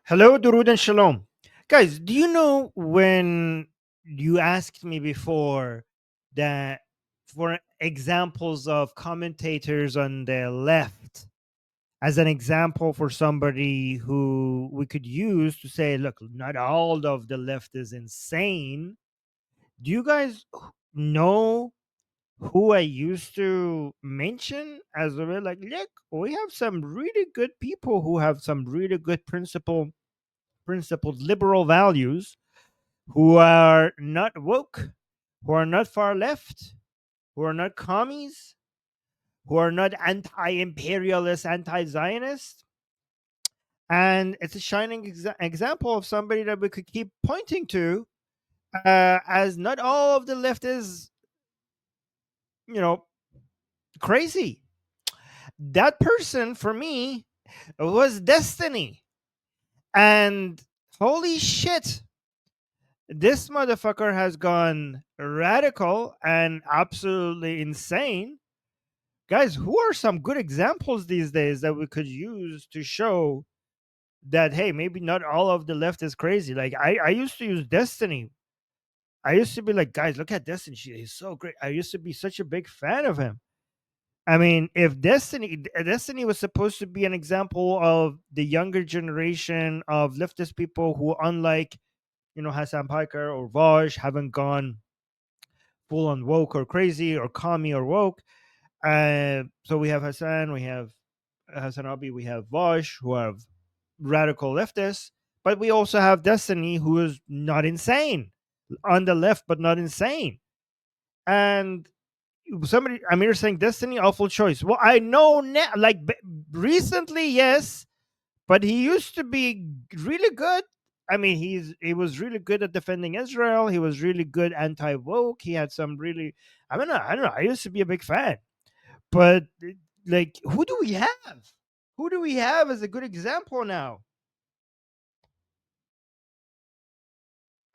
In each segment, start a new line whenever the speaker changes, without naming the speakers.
Hello, Durud and Shalom. Guys, do you know when you asked me before that for examples of commentators on the left as an example for somebody who we could use to say, look, not all of the left is insane. Do you guys know who I used to mention as a way like, look, we have some really good people who have some really good principled liberal values who are not woke, who are not far left, who are not commies, who are not anti imperialist, anti Zionist. And it's a shining example of somebody that we could keep pointing to as not all of the left is, you know, crazy. That person for me was Destiny. And holy shit, this motherfucker has gone radical and absolutely insane. Guys, who are some good examples these days that we could use to show that, hey, maybe not all of the left is crazy? Like, I used to use Destiny. I used to be like, guys, look at Destiny. He's so great. I used to be such a big fan of him. I mean, if Destiny was supposed to be an example of the younger generation of leftist people who, unlike Hassan Piker or Vaj, haven't gone full on woke or crazy or commie or woke. So we have Hassan, we have Hassan Abi, we have Vaj, who have radical leftists, but we also have Destiny, who is not insane on the left, but not insane. And somebody, Amir, saying Destiny, awful choice. Well, I know now, like recently, yes, but he used to be really good. I mean, he was really good at defending Israel. He was really good anti woke. He had some really, I don't know. I used to be a big fan, but like, who do we have? Who do we have as a good example now?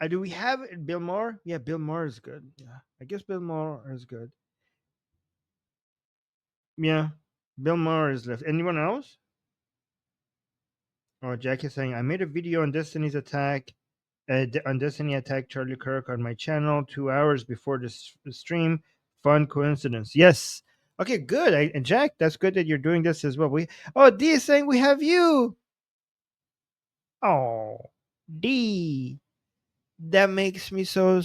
Do we have Bill Maher? Yeah, Bill Maher is good. Yeah, I guess Bill Maher is good. Yeah, Bill Maher is left. Anyone else? Oh, Jack is saying I made a video on Destiny's attack. On Destiny attack Charlie Kirk on my channel 2 hours before the stream. Fun coincidence. Yes. Okay, good. And Jack, that's good that you're doing this as well. D is saying we have you. Oh, D. That makes me so.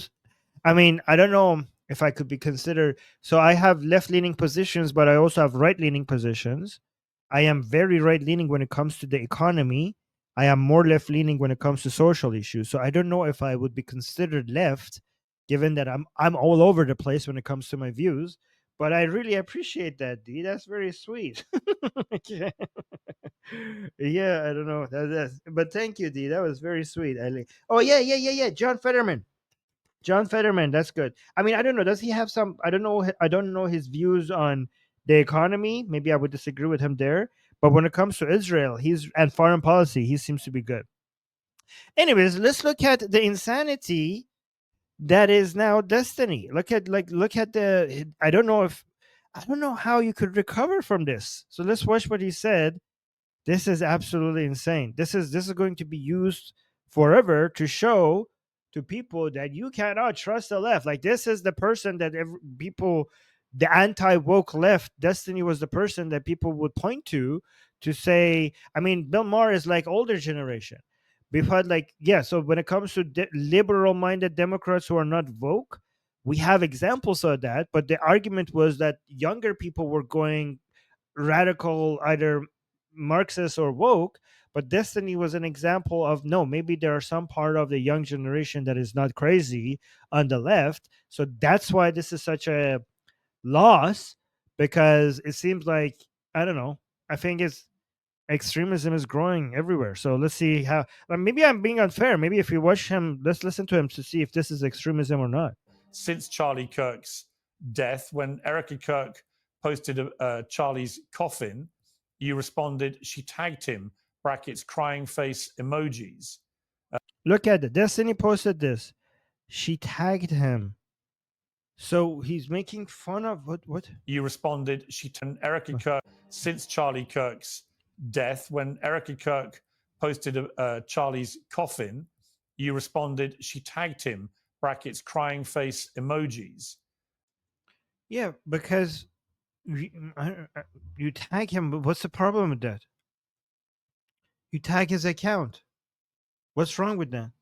I mean, I don't know if I could be considered. So I have left leaning positions, but I also have right leaning positions. I am very right leaning when it comes to the economy. I am more left leaning when it comes to social issues. So I don't know if I would be considered left, given that I'm all over the place when it comes to my views. But I really appreciate that, D. That's very sweet. Yeah. Yeah, I don't know. But thank you, D. That was very sweet. Oh yeah. John Fetterman. John Fetterman, that's good. I mean, I don't know. Does he have some? I don't know. I don't know his views on the economy. Maybe I would disagree with him there. But when it comes to Israel, he's and foreign policy, he seems to be good. Anyways, let's look at the insanity that is now Destiny. Look at the. I don't know how you could recover from this. So let's watch what he said. This is absolutely insane. This is going to be used forever to show to people that you cannot trust the left. Like, this is the person that people, the anti woke left, Destiny was the person that people would point to say. I mean, Bill Maher is like older generation. We've had, like, yeah. So when it comes to liberal minded Democrats who are not woke, we have examples of that. But the argument was that younger people were going radical, either Marxist or woke. But Destiny was an example of, no, maybe there are some part of the young generation that is not crazy on the left. So that's why this is such a loss, because it seems like, I don't know. I think it's extremism is growing everywhere. So let's see how. Maybe I'm being unfair. Maybe if you watch him, let's listen to him to see if this is extremism or not.
Since Charlie Kirk's death, when Erica Kirk posted Charlie's coffin, you responded, she tagged him, brackets, crying face emojis.
Look at it. Destiny posted this. She tagged him. So he's making fun of what?
You responded, she turned Erica Kirk since Charlie Kirk's death, when Erica Kirk posted Charlie's coffin, you responded, she tagged him, brackets, crying face emojis.
Yeah, because you tag him, but what's the problem with that? You tag his account. What's wrong with that?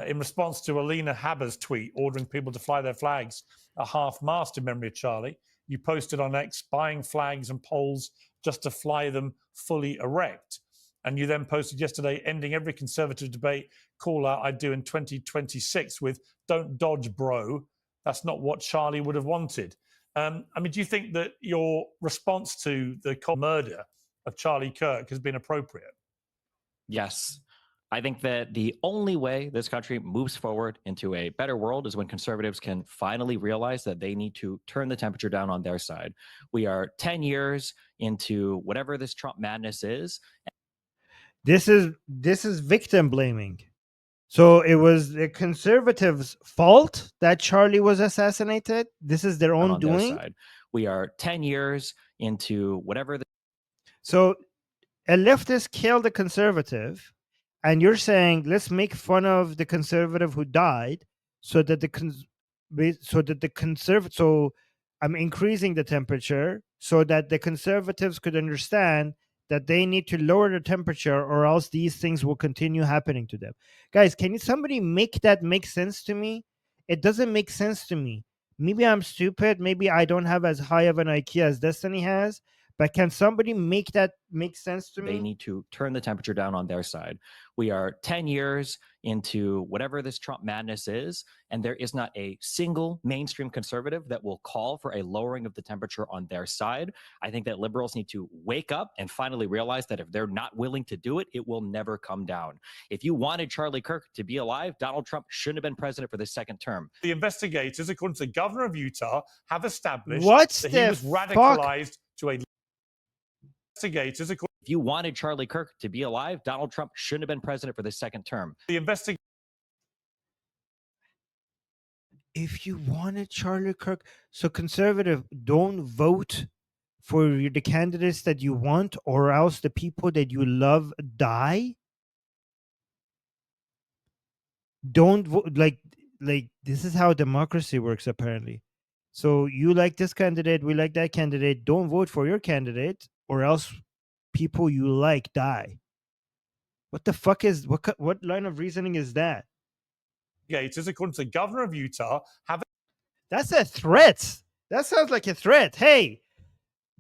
In response to Alina Haber's tweet ordering people to fly their flags at half-mast in memory of Charlie, you posted on X buying flags and poles just to fly them fully erect. And you then posted yesterday ending every conservative debate call out I'd do in 2026 with "Don't dodge, bro." That's not what Charlie would have wanted. I mean, do you think that your response to the murder of Charlie Kirk has been appropriate?
Yes. I think that the only way this country moves forward into a better world is when conservatives can finally realize that they need to turn the temperature down on their side. We are 10 years into whatever this Trump madness is.
This is victim blaming. So it was the conservatives' fault that Charlie was assassinated. This is their own
on their
doing.
side. We are 10 years into whatever.
So a leftist killed a conservative, and you're saying let's make fun of the conservative who died, so that so I'm increasing the temperature so that the conservatives could understand that they need to lower the temperature or else these things will continue happening to them. Guys, can you somebody make that make sense to me? It doesn't make sense to me. Maybe I'm stupid, maybe I don't have as high of an IQ as Destiny has, but can somebody make that make sense to me?
They need to turn the temperature down on their side. We are 10 years into whatever this Trump madness is, and there is not a single mainstream conservative that will call for a lowering of the temperature on their side. I think that liberals need to wake up and finally realize that if they're not willing to do it, it will never come down. If you wanted Charlie Kirk to be alive, Donald Trump shouldn't have been president for the second term.
The investigators, according to the governor of Utah, have established that he was radicalized to a investigators.
If you wanted Charlie Kirk to be alive, Donald Trump shouldn't have been president for the second term.
The investigators.
If you wanted Charlie Kirk, so conservative, don't vote for the candidates that you want, or else the people that you love die. Don't vote like this is how democracy works apparently. So you like this candidate, we like that candidate. Don't vote for your candidate, or else people you like die. What the fuck is what line of reasoning is that?
Investigators, according to the governor of Utah, have.
That's a threat. That sounds like a threat. Hey,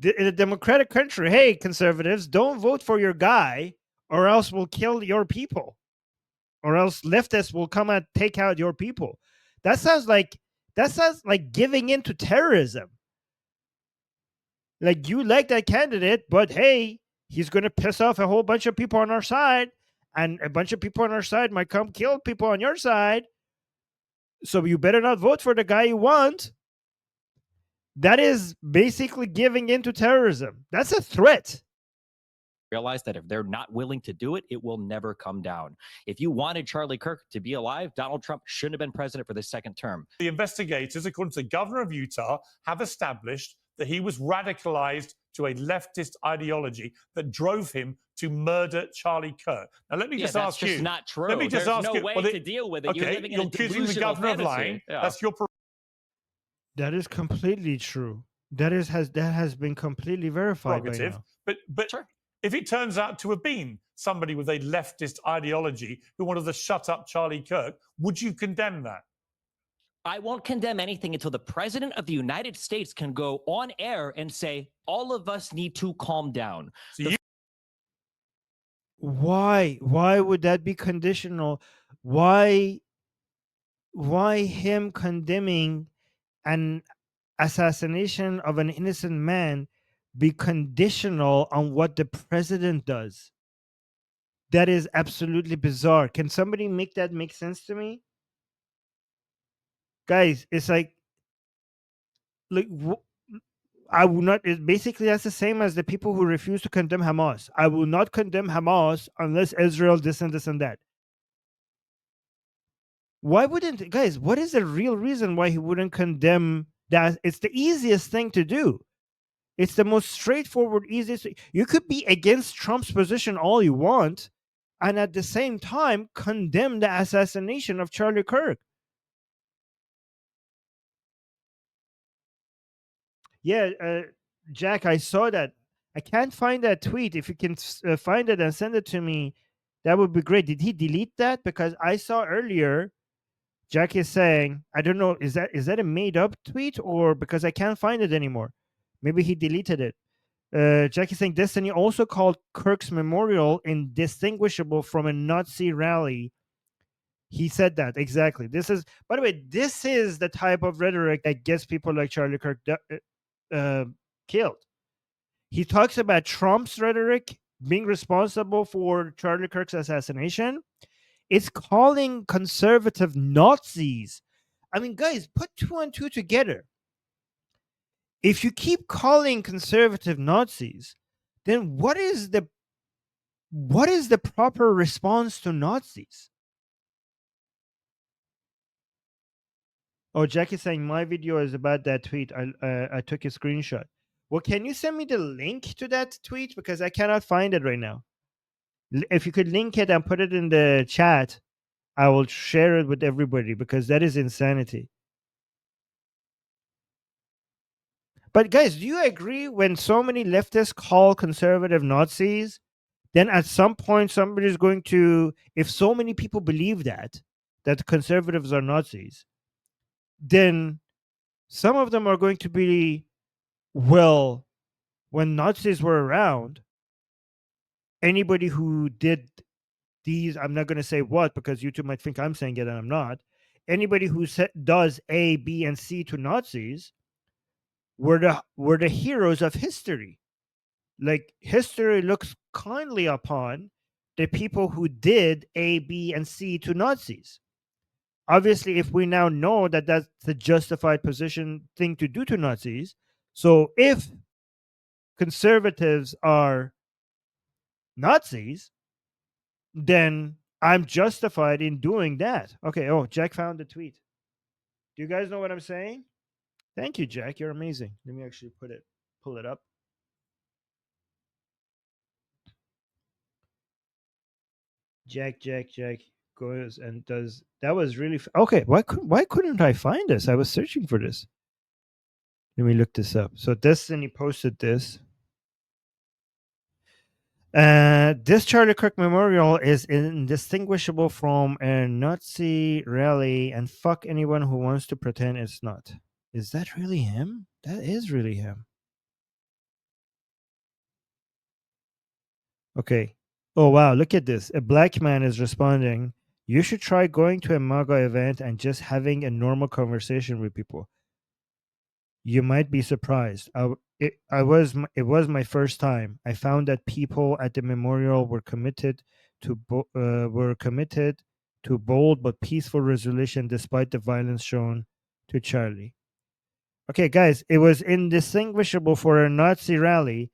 in a democratic country, hey, conservatives, don't vote for your guy, or else we'll kill your people, or else leftists will come and take out your people. That sounds like giving in to terrorism. Like, you like that candidate, but hey, he's going to piss off a whole bunch of people on our side, and a bunch of people on our side might come kill people on your side. So you better not vote for the guy you want. That is basically giving in to terrorism. That's a threat.
Realize that if they're not willing to do it, it will never come down. If you wanted Charlie Kirk to be alive, Donald Trump shouldn't have been president for the second term.
The investigators, according to the governor of Utah, have established that he was radicalized to a leftist ideology that drove him to murder Charlie Kirk. Now, let me just ask you.
That's just not true.
Let me just
There's
ask
no
you.
way to deal with it.
Okay,
You're living in a
accusing the
delusional
governor
fantasy.
of lying.
Yeah.
That's your.
That is completely true. That has been completely verified by
Prerogative.
now.
But
Sure.
If it turns out to have been somebody with a leftist ideology who wanted to shut up Charlie Kirk, would you condemn that?
I won't condemn anything until the president of the United States can go on air and say, all of us need to calm down.
So you.
Why would that be conditional? Why him condemning an assassination of an innocent man be conditional on what the president does? That is absolutely bizarre. Can somebody make that make sense to me? Guys, it's like I will not. It basically, that's the same as the people who refuse to condemn Hamas. I will not condemn Hamas unless Israel this and this and that. Why wouldn't, guys? What is the real reason why he wouldn't condemn that? It's the easiest thing to do. It's the most straightforward, easiest. You could be against Trump's position all you want, and at the same time condemn the assassination of Charlie Kirk. Yeah, Jack, I saw that. I can't find that tweet. If you can find it and send it to me, that would be great. Did he delete that? Because I saw earlier Jack is saying, I don't know, is that a made up tweet, or because I can't find it anymore? Maybe he deleted it. Jack is saying Destiny also called Kirk's memorial indistinguishable from a Nazi rally. He said that exactly. This is, by the way, this is the type of rhetoric that gets people like Charlie Kirk killed. He talks about Trump's rhetoric being responsible for Charlie Kirk's assassination. It's calling conservative Nazis. I mean, guys, put two and two together. If you keep calling conservative Nazis, then what is the proper response to Nazis? Oh, Jackie's saying my video is about that tweet. I took a screenshot. Well, can you send me the link to that tweet, because I cannot find it right now? If you could link it and put it in the chat, I will share it with everybody, because that is insanity. But guys, do you agree when so many leftists call conservative Nazis, then at some point somebody's going to, if so many people believe that conservatives are Nazis, then some of them are going to be, well, when Nazis were around, anybody who did these, I'm not going to say what, because YouTube might think I'm saying it and I'm not. Anybody who does A, B, and C to Nazis were the heroes of history. Like, history looks kindly upon the people who did A, B, and C to Nazis. Obviously, if we now know that that's the justified position thing to do to Nazis, so if conservatives are Nazis, then I'm justified in doing that. Okay. Oh, Jack found the tweet. Do you guys know what I'm saying? Thank you, Jack. You're amazing. Let me actually pull it up. Jack goes and does. That was really okay. Why couldn't I find this? I was searching for this. Let me look this up. So Destiny posted this. This Charlie Kirk memorial is indistinguishable from a Nazi rally, and fuck anyone who wants to pretend it's not. Is that really him? That is really him. Okay. Oh, wow. Look at this. A black man is responding. You should try going to a MAGA event and just having a normal conversation with people. You might be surprised. It was my first time. I found that people at the memorial were committed to bold but peaceful resolution despite the violence shown to Charlie. Okay, guys, it was indistinguishable for a Nazi rally.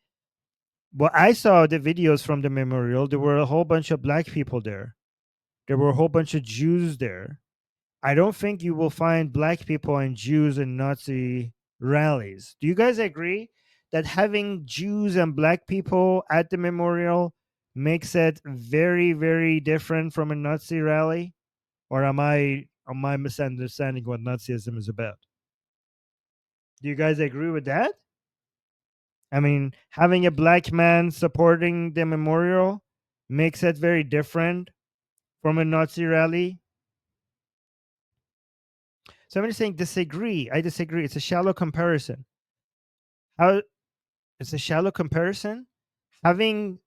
Well, I saw the videos from the memorial. There were a whole bunch of black people there. There were a whole bunch of Jews there. I don't think you will find black people and Jews in Nazi rallies. Do you guys agree that having Jews and black people at the memorial makes it very, very different from a Nazi rally? Or am I misunderstanding what Nazism is about? Do you guys agree with that? I mean, having a black man supporting the memorial makes it very different from a Nazi rally. Somebody's saying disagree. I disagree. It's a shallow comparison. How? It's a shallow comparison. Having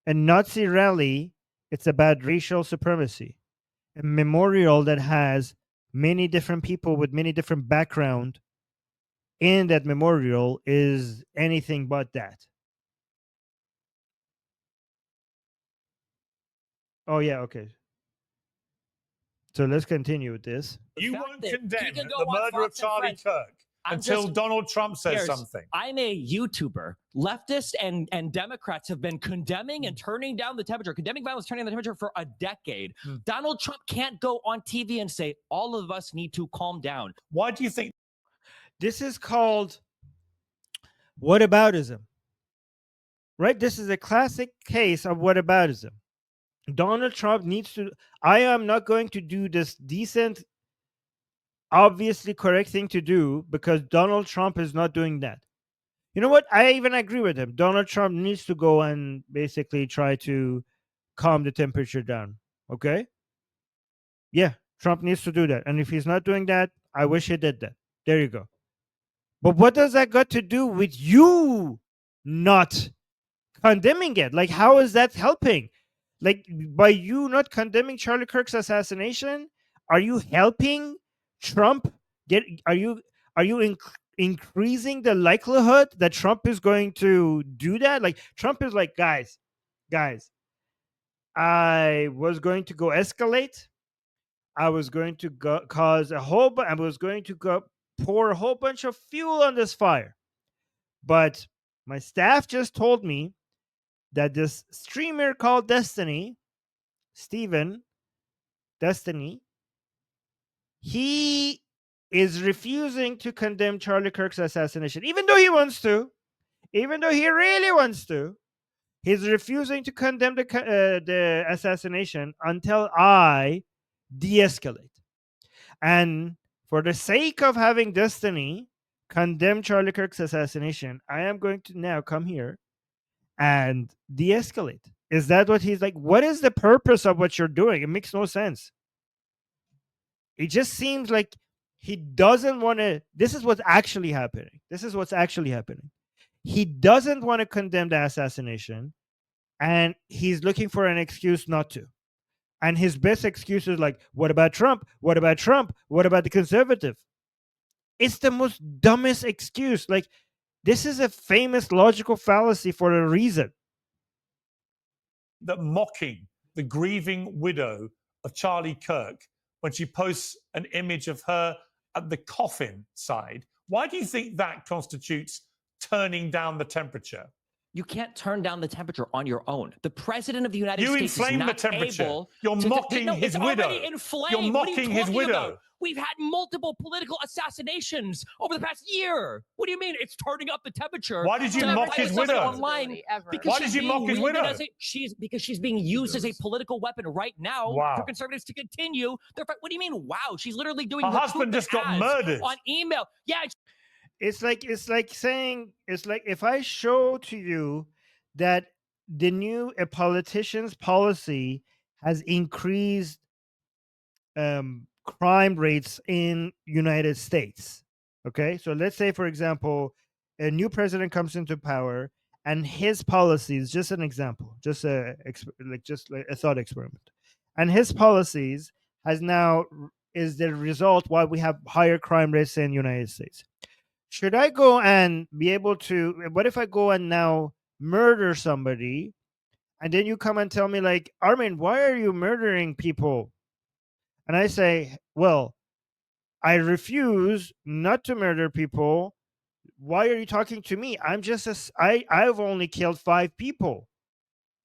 a Nazi rally, it's about racial supremacy. A memorial that has many different people with many different background in that memorial is anything but that. Oh yeah, okay. So let's continue with this.
You
fact
won't
that he
condemn
can go
the
on
murder of
Fox and
Charlie
Friends.
Kirk
I'm
until
just-
Donald Trump says
Piers,
something.
I'm a YouTuber. Leftists and Democrats have been condemning and turning down the temperature, condemning violence, turning down the temperature for a decade. Donald Trump can't go on TV and say, all of us need to calm down.
Why do you think
This is called whataboutism. Right? This is a classic case of whataboutism. Donald Trump needs to. I am not going to do this decent, obviously correct thing to do because Donald Trump is not doing that. You know what? I even agree with him. Donald Trump needs to go and basically try to calm the temperature down. Okay? Yeah, Trump needs to do that. And if he's not doing that, I wish he did that. There you go. But what does that got to do with you not condemning it? Like, how is that helping? Like, by you not condemning Charlie Kirk's assassination, are you helping Trump get? Are you increasing the likelihood that Trump is going to do that? Like, Trump is like, guys, I was going to go escalate. I was going to cause a whole. I was going to pour a whole bunch of fuel on this fire. But my staff just told me that this streamer called Destiny, Steven Destiny, he is refusing to condemn Charlie Kirk's assassination, even though he wants to, even though he really wants to. He's refusing to condemn the assassination until I de-escalate. And for the sake of having Destiny condemn Charlie Kirk's assassination, I am going to now come here and de-escalate. Is that what he's like? What is the purpose of what you're doing? It makes no sense. It just seems like he doesn't want to. This is what's actually happening. He doesn't want to condemn the assassination, and he's looking for an excuse not to. And his best excuse is like, what about Trump? What about Trump? What about the conservative? It's the most dumbest excuse. Like, this is a famous logical fallacy for a reason.
That mocking the grieving widow of Charlie Kirk when she posts an image of her at the coffin side, why do you think that constitutes turning down the temperature?
You can't turn down the temperature on your own. The president of the United
You
States is
inflame the
not
temperature.
able
You're
to
mocking
no,
his
it's
widow.
already inflamed.
You're
What are you
mocking his
talking
widow.
about? We've had multiple political assassinations over the past year. What do you mean it's turning up the temperature?
Why did you
to
mock
fight
his
with somebody
widow?
online? Because
Why
she's
did you
being
mock his
wielded
widow?
as because she's being used as a political weapon right now
Wow.
for conservatives to continue their fight. What do you mean? Wow, she's literally doing
Her husband
recruitment
just got
ads
murdered.
on email. Yeah,
It's like saying, it's like if I show to you that the new politician's policy has increased crime rates in United States. Okay, so let's say, for example, a new president comes into power, and his policies, just an example, just like a thought experiment, and his policies has now is the result why we have higher crime rates in United States. Should I go and be able to? What if I go and now murder somebody, and then you come and tell me like, Armin, why are you murdering people? And I say, well, I refuse not to murder people. Why are you talking to me? I've only killed 5 people.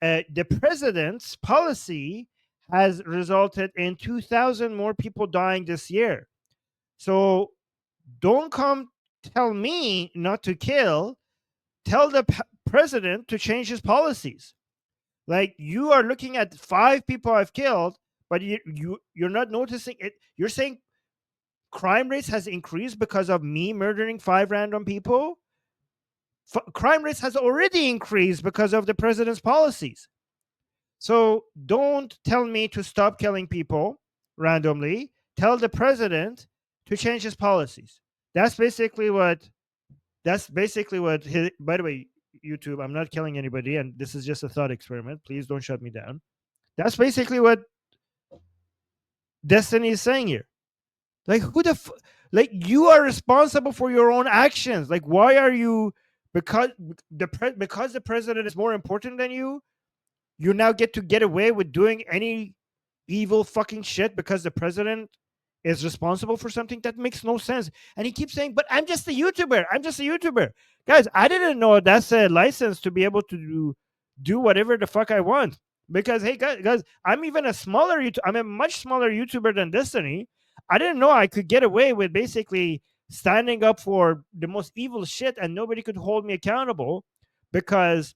The president's policy has resulted in 2,000 more people dying this year. So don't come tell me not to kill. Tell the president to change his policies. Like, you are looking at 5 people I've killed, but you're not noticing it. You're saying crime rates has increased because of me murdering 5 random people. Crime rates has already increased because of the president's policies. So don't tell me to stop killing people randomly. Tell the president to change his policies. That's basically what by the way, YouTube, I'm not killing anybody, and this is just a thought experiment. Please don't shut me down. That's basically what Destiny is saying here. Like, like, you are responsible for your own actions. Like, why are you, because the president is more important than you now get away with doing any evil fucking shit because the president is responsible for something? That makes no sense. And he keeps saying, but I'm just a YouTuber. Guys, I didn't know that's a license to be able to do whatever the fuck I want. Because, hey, guys, I'm even I'm a much smaller YouTuber than Destiny. I didn't know I could get away with basically standing up for the most evil shit and nobody could hold me accountable because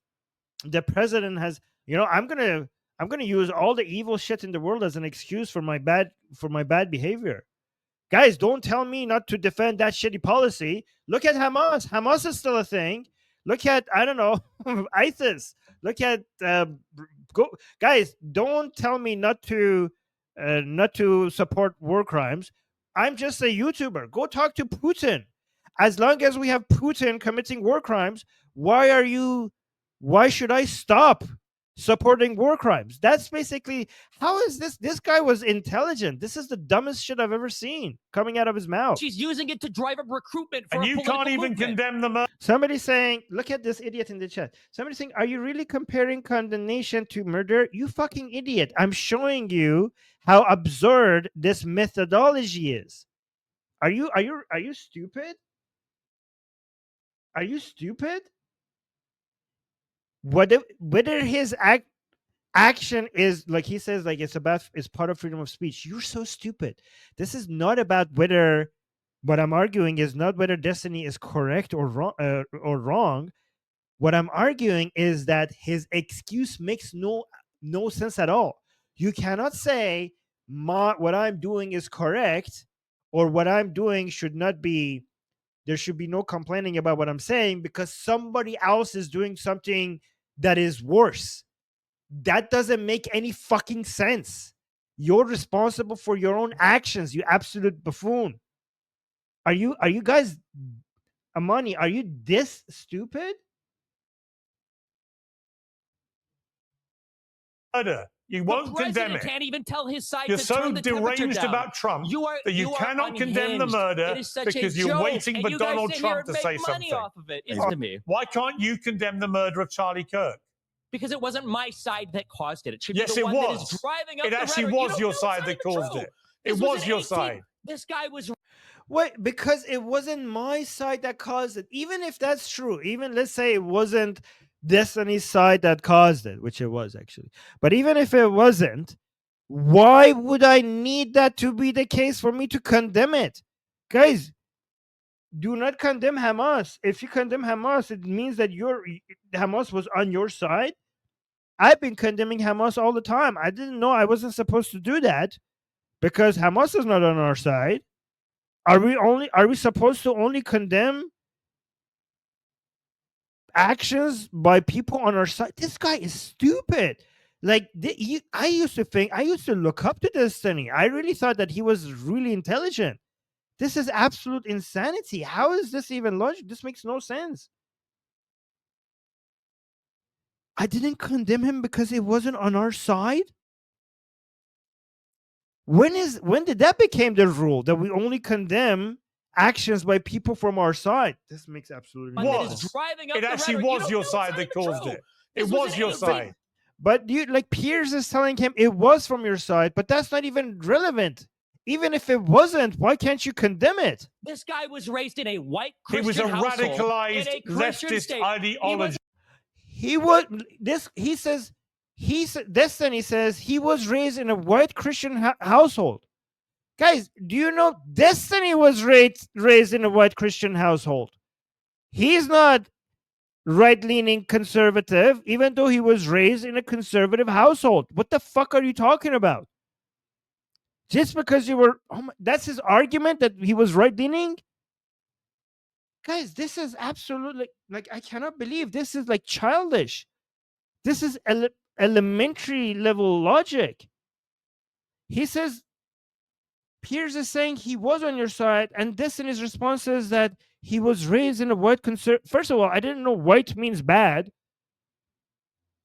the president has, I'm I'm going to use all the evil shit in the world as an excuse for my bad behavior. Guys, don't tell me not to defend that shitty policy. Look at Hamas. Hamas is still a thing. Look at, I don't know, ISIS. Look at guys. Don't tell me not to support war crimes. I'm just a YouTuber. Go talk to Putin. As long as we have Putin committing war crimes, why should I stop supporting war crimes? That's basically, how is this guy was intelligent. This is the dumbest shit I've ever seen coming out of his mouth.
She's using it to drive up recruitment for
And
a
you
political
can't even
movement.
condemn the murder.
Somebody saying, look at this idiot in the chat. Somebody saying, are you really comparing condemnation to murder? You fucking idiot. I'm showing you how absurd this methodology is. Are you stupid? Are you stupid? Whether his action is, like he says, like it's part of freedom of speech. You're so stupid. This is not about whether, what I'm arguing is not whether destiny is correct or wrong. What I'm arguing is that his excuse makes no sense at all. You cannot say what I'm doing is correct, or what I'm doing should not be. There should be no complaining about what I'm saying because somebody else is doing something that is worse. That doesn't make any fucking sense. You're responsible for your own actions, you absolute buffoon. Are you guys, Amani, are you this stupid?
You won't condemn it.
Can't even tell his side.
You're
to
so
turn the
deranged
down.
about Trump that you cannot condemn the
unhinged.
murder
It is such
because
a
you're
joke,
waiting
and
for
you guys
Donald
sit here
Trump
and
to say
make money
something.
off of it. It's to me.
Why can't you condemn the murder of Charlie Kirk?
Because it wasn't my side that caused it. It should
Yes,
be the
it
one
was.
that is driving up
It
the
actually
rhetoric.
was your side that caused it. It was your side.
This guy was.
Wait, because it wasn't my side that caused it. Even if that's true, even let's say it wasn't Destiny's side that caused it, which it was actually. But even if it wasn't, why would I need that to be the case for me to condemn it? Guys, do not condemn Hamas. If you condemn Hamas, it means that Hamas was on your side. I've been condemning Hamas all the time. I didn't know I wasn't supposed to do that because Hamas is not on our side. Are we supposed to only condemn actions by people on our side? This guy is stupid. Like I used to look up to Destiny. I really thought that he was really intelligent. This is absolute insanity. How is this even logical? This makes no sense. I didn't condemn him because it wasn't on our side. When did that become the rule that we only condemn actions by people from our side? This makes absolutely no sense.
It actually was your side that caused it. It was your side.
But like Piers is telling him it was from your side, but that's not even relevant. Even if it wasn't, why can't you condemn it?
This guy was raised in a white Christian
He was a
household,
radicalized
in a Christian
leftist
state.
ideology.
Destiny says he was raised in a white Christian household. Guys, do you know Destiny was raised in a white Christian household? He's not right-leaning conservative, even though he was raised in a conservative household. What the fuck are you talking about? Just because you were, that's his argument that he was right-leaning? Guys, this is absolutely, like, I cannot believe this is like childish. This is elementary level logic. He says, Piers is saying he was on your side, and Destiny's response is that he was raised in a white conservative. First of all, I didn't know white means bad.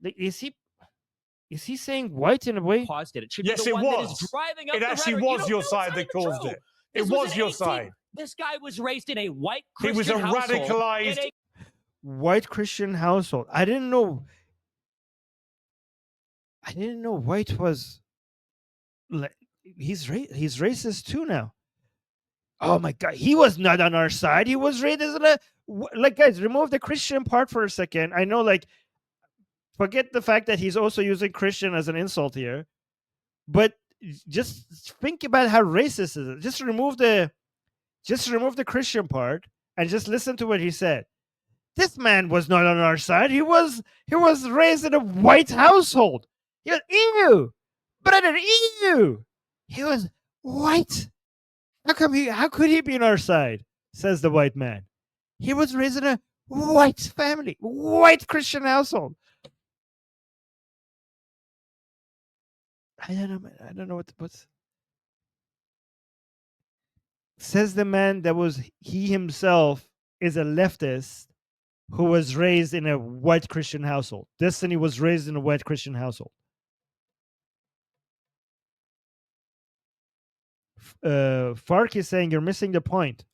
Like, is he saying white in a way?
Caused it. It should
Yes,
be the
it
one that
was.
is driving up
It
the
actually
rhetoric.
was your side that caused it. It was your side.
This guy was raised in a white
He
Christian
was a
household,
radicalized.
White Christian household. I didn't know white was. He's racist too now. Oh my god, he was not on our side. He was raised as like, guys, remove the Christian part for a second. I know, like, forget the fact that he's also using Christian as an insult here, but just think about how racist it is. Just remove the Christian part and just listen to what he said. This man was not on our side. He was raised in a white household. He was, ew, brother, ew. He was white. How could he be on our side? Says the white man. He was raised in a white family, white Christian household. I don't know what's. Says the man that was he himself is a leftist who was raised in a white Christian household. Destiny was raised in a white Christian household. Fark is saying you're missing the point.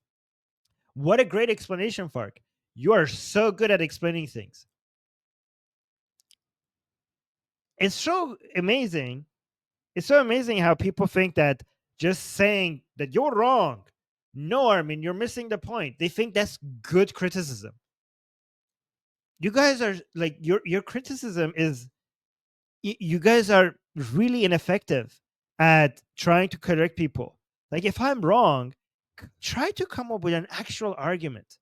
What a great explanation, Fark. You are so good at explaining things. It's so amazing. It's so amazing how people think that just saying that you're wrong, no, Armin, you're missing the point. They think that's good criticism. You guys are like your criticism is you guys are really ineffective at trying to correct people. Like if I'm wrong, try to come up with an actual argument.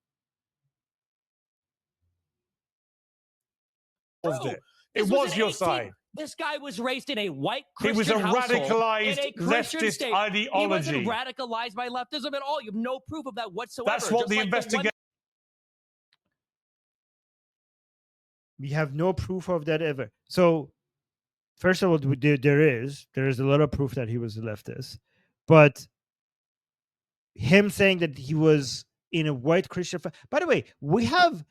It was your side.
This guy was raised in a white
He was
Christian
a
household
radicalized
in a Christian
leftist
state.
ideology.
He wasn't radicalized by leftism at all. You have no proof of that whatsoever.
That's what
Just
the
like
investigation.
We have no proof of that ever. So, first of all, there is a lot of proof that he was a leftist, but him saying that he was in a white Christian. By the way, we have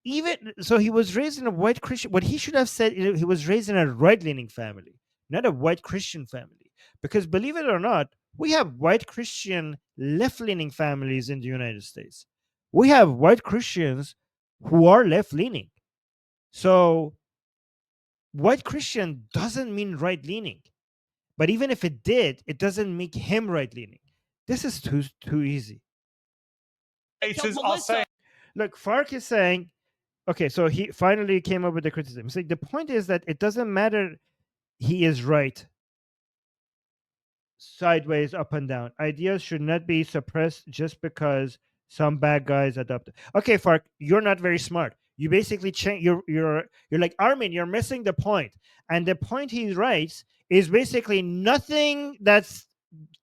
even so he was raised in a white Christian. What he should have said, he was raised in a right-leaning family, not a white Christian family. Because believe it or not, we have white Christian left-leaning families in the United States. We have white Christians who are left-leaning. So white Christian doesn't mean right-leaning. But even if it did, it doesn't make him right-leaning. This is too easy. Look, Fark is saying, okay, so he finally came up with the criticism. He's like, the point is that it doesn't matter he is right. Sideways, up and down. Ideas should not be suppressed just because some bad guys adopt it. Okay, Fark, you're not very smart. You basically change. You're like, Armin, you're missing the point. And the point he writes is basically nothing that's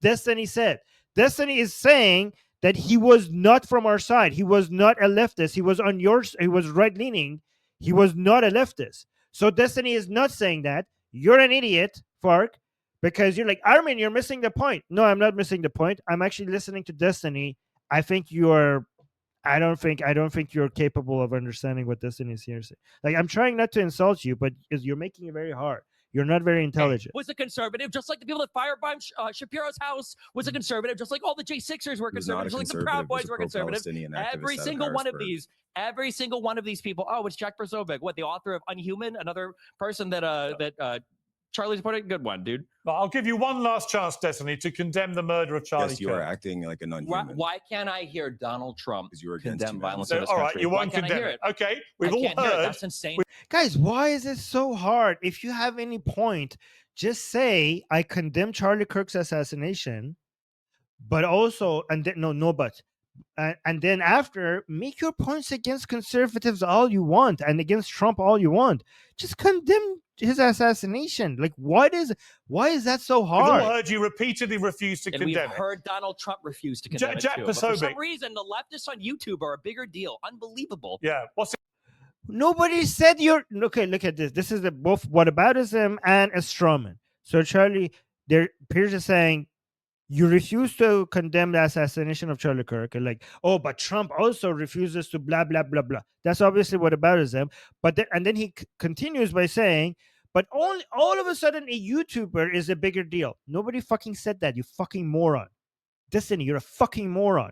Destiny said. Destiny is saying that he was not from our side. He was not a leftist. He was on yours. He was right leaning. He was not a leftist. So Destiny is not saying that. You're an idiot, Fark, because you're like, Armin, you're missing the point. No, I'm not missing the point. I'm actually listening to Destiny. I think you're. I don't think you're capable of understanding what Destiny is here saying. Like, I'm trying not to insult you, but you're making it very hard. You're not very intelligent.
Was a conservative, just like the people that firebombed Shapiro's house was a conservative, just like all the J6ers were conservative, just like the Proud Boys were conservative. Every single one of these people. Oh, it's Jack Brzovic, what, the author of Unhuman, another person that Charlie's putting. Good one, dude.
Well, I'll give you one last chance, Destiny, to condemn the murder of Charlie Kirk.
Yes, you are acting like an unhuman.
Why can't I hear Donald Trump condemn violence in this
all right,
country?
you won't
Why can't
condemn
I hear
it. Okay, we've all heard.
That's insane.
Guys, why is it so hard? If you have any point, just say I condemn Charlie Kirk's assassination, but also and then and then after make your points against conservatives all you want and against Trump all you want. Just condemn his assassination. Like, why is that so hard?
We've all heard you repeatedly refuse to condemn it.
We've heard Donald Trump refuse to condemn it too. But for some reason, the leftists on YouTube are a bigger deal. Unbelievable.
Yeah.
Nobody said you're okay. Look at this. This is both whataboutism and a strawman. So Charlie, Piers is saying you refuse to condemn the assassination of Charlie Kirk, and like, oh, but Trump also refuses to blah blah blah blah. That's obviously whataboutism. But then he continues by saying, but all of a sudden a YouTuber is a bigger deal. Nobody fucking said that. You fucking moron. Destiny, you're a fucking moron.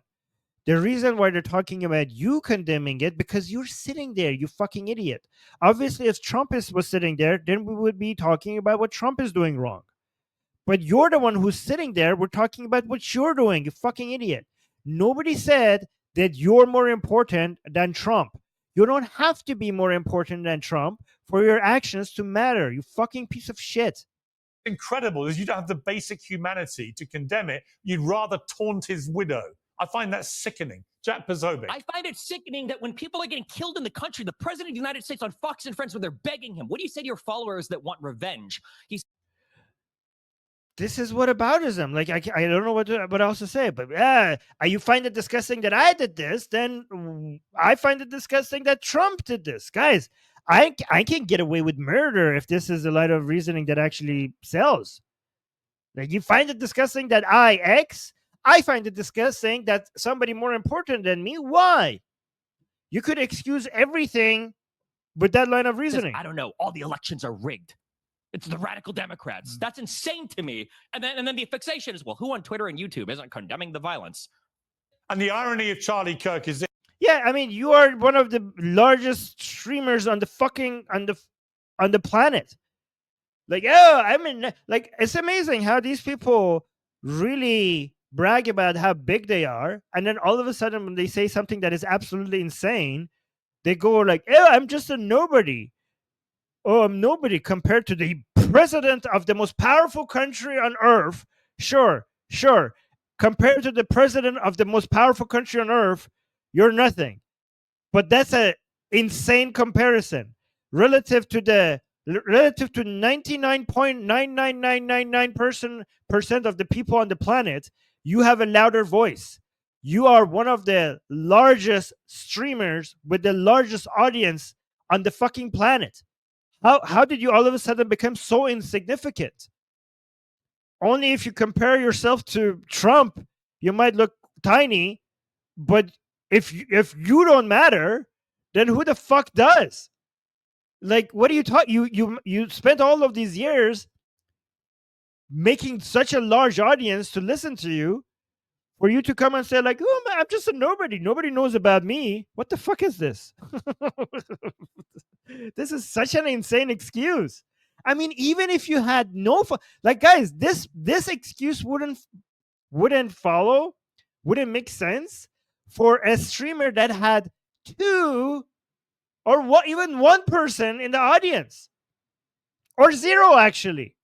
The reason why they're talking about you condemning it because you're sitting there, you fucking idiot. Obviously, if Trump was sitting there, then we would be talking about what Trump is doing wrong. But you're the one who's sitting there. We're talking about what you're doing, you fucking idiot. Nobody said that you're more important than Trump. You don't have to be more important than Trump for your actions to matter, you fucking piece of shit.
Incredible is you don't have the basic humanity to condemn it. You'd rather taunt his widow. I find that sickening. Jack Posobiec.
I find it sickening that when people are getting killed in the country, the president of the United States on Fox and Friends, when they're begging him, what do you say to your followers that want revenge?
This is whataboutism. Like I don't know what else to say. But you find it disgusting that I did this, then I find it disgusting that Trump did this, guys. I can't get away with murder if this is the line of reasoning that actually sells. Like, you find it disgusting that I find it disgusting that somebody more important than me. Why? You could excuse everything with that line of reasoning.
I don't know. All the elections are rigged. It's the radical Democrats. That's insane to me. And then the fixation is, well, who on Twitter and YouTube isn't condemning the violence?
And the irony of Charlie Kirk is,
yeah, I mean, you are one of the largest streamers on the fucking on the planet. Like, I mean, like, it's amazing how these people really brag about how big they are, and then all of a sudden, when they say something that is absolutely insane, they go like, I'm just a nobody. Oh, I'm nobody compared to the president of the most powerful country on earth. Sure. Compared to the president of the most powerful country on earth, you're nothing. But that's an insane comparison relative to 99.99999% of the people on the planet. You have a louder voice. You are one of the largest streamers with the largest audience on the fucking planet. How did you all of a sudden become so insignificant? Only if you compare yourself to Trump, you might look tiny, but if you don't matter, then who the fuck does? Like, what are you talking? You spent all of these years making such a large audience to listen to you, for you to come and say like, "Oh man, I'm just a nobody. Nobody knows about me." What the fuck is this? This is such an insane excuse. I mean, even if you had no like, guys, this excuse wouldn't make sense for a streamer that had 2 or even 1 person in the audience, or 0 actually.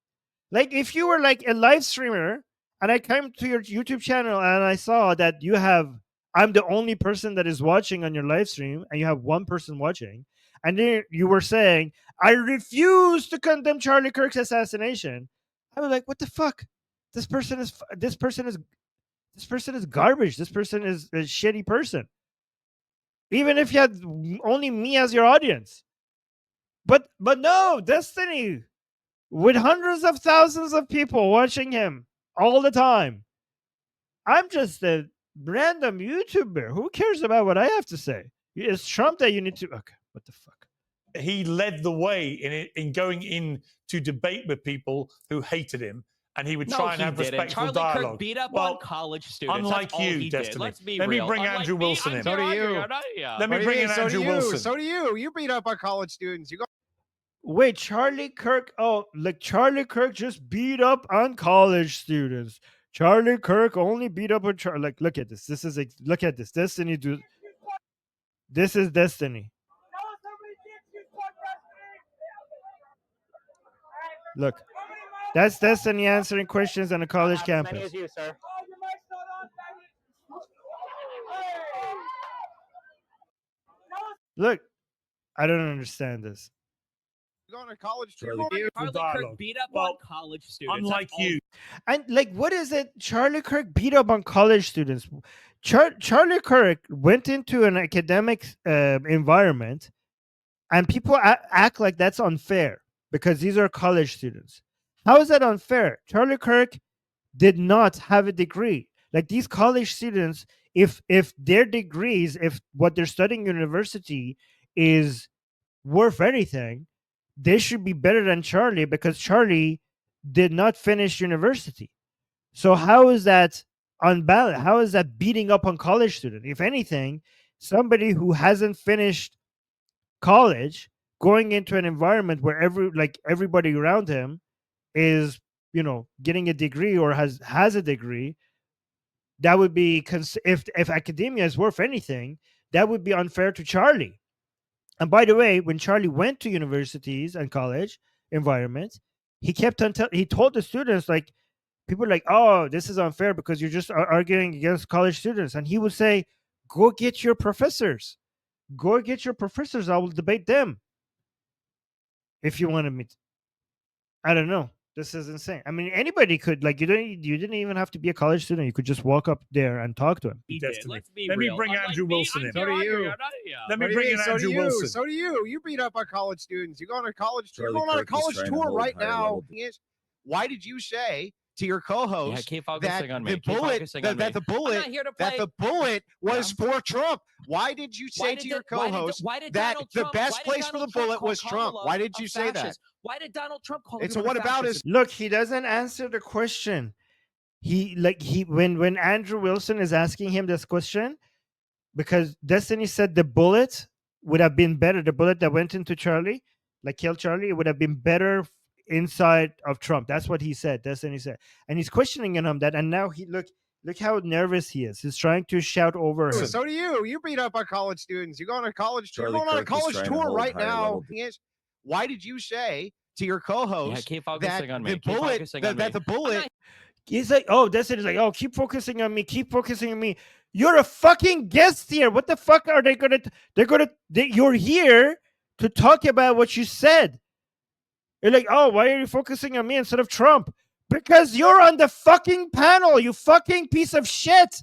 Like, if you were like a live streamer and I came to your YouTube channel and I saw that I'm the only person that is watching on your live stream, and you have 1 person watching, and then you were saying, I refuse to condemn Charlie Kirk's assassination, I was like, what the fuck? This person is garbage. This person is a shitty person. Even if you had only me as your audience. But no, Destiny, with hundreds of thousands of people watching him all the time, I'm just a random YouTuber. Who cares about what I have to say? It's Trump that you need to. Okay, what the fuck?
he led the way in going in to debate with people who hated him, and he would try and have respectful dialogue.
Charlie Kirk beat up on college students.
Unlike
That's all
you,
he
Destiny.
did. Let's be
Let
real.
me bring Andrew Wilson in.
So do you.
Let me bring in Andrew Wilson.
So do you. You beat up on college students. You go.
Wait, Charlie Kirk? Oh, like Charlie Kirk just beat up on college students. Charlie Kirk only beat up on like, look at this. Look at this. Destiny. This is Destiny. Look, that's Destiny answering questions on a college campus.
As you, sir.
Look, I don't understand this.
Going to college
Charlie
Kirk beat up on college students.
Unlike you.
And like, what is it? Charlie Kirk beat up on college students. Charlie Kirk went into an academic environment, and people act like that's unfair because these are college students. How is that unfair? Charlie Kirk did not have a degree. Like, these college students, if their degrees, if what they're studying in university is worth anything, they should be better than Charlie, because Charlie did not finish university. So how is that unbalanced? How is that beating up on college student? If anything, somebody who hasn't finished college going into an environment where everybody around him is, getting a degree or has a degree, that would be, if academia is worth anything, that would be unfair to Charlie. And by the way, when Charlie went to universities and college environments, he kept on he told the students, like, people are like, oh, this is unfair because you're just arguing against college students. And he would say, go get your professors. Go get your professors. I will debate them. If you wanted me to. I don't know. This is insane. I mean, anybody could, like, you didn't even have to be a college student. You could just walk up there and talk to him.
He did.
Destiny.
Let's be
Let me
real.
bring
Unlike
Andrew
me,
Wilson
I'm
in.
So do
here,
you.
I'm not- yeah.
Let me
What do
bring
you
in
mean, so
Andrew
do you.
Wilson.
So do you. You beat up on college students. You go on a college. You're
Charlie
going on a
Kirk is
college
trying to
tour
hold
right
higher
now.
level.
Why did you say to your
Yeah,
co-host
keep
that
focusing on me.
the
Keep
bullet
focusing on me.
that the
I'm
bullet
not here to play.
that the bullet was for Trump? Why did you say to your co-host that the best place for the bullet was Trump? Why did you say that?
Why did Donald Trump call
It's a
everyone a
whataboutism.
fascist?
Look, he doesn't answer the question. When Andrew Wilson is asking him this question, because Destiny said the bullet would have been better. The bullet that went into Charlie, like killed Charlie, it would have been better inside of Trump. That's what he said. Destiny said, and he's questioning him that. And now look how nervous he is. He's trying to shout over him.
So do you. You beat up on college students. You go on a college. You're
Charlie
going on a
Kirk is
college
trying to
tour
hold
right
higher
now.
level.
Why did you say to your
Yeah,
co-host
keep
that
focusing on me.
the
Keep
bullet
focusing on me.
that the bullet
He's like, oh, Destiny's like, oh, keep focusing on me. Keep focusing on me. You're a fucking guest here. What the fuck are they gonna? You're here to talk about what you said. You're like, oh, why are you focusing on me instead of Trump? Because you're on the fucking panel, you fucking piece of shit.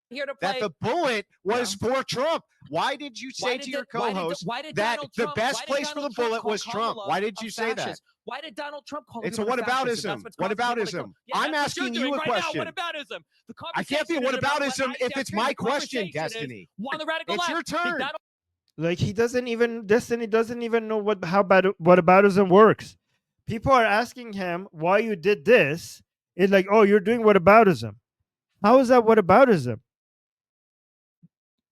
Here to play.
that the bullet was for Trump? Why did you say to your co-host that the best place for the bullet was Trump? Why did you say that?
Why did Donald Trump call
It's a
everyone fascist?
whataboutism.
That's what's causing people to
Whataboutism.
go- Yeah,
I'm
that's what
asking
you're
you
doing
a
right
question.
Now, whataboutism. The
I can't be a
conversation is about what
whataboutism
I
if
said
it's
during
my
the
question,
conversation is,
Destiny.
on the radical
It's
left,
your
did
turn.
Donald
Like Destiny doesn't even know how whataboutism works. People are asking him why you did this. It's like, oh, you're doing whataboutism. How is that whataboutism?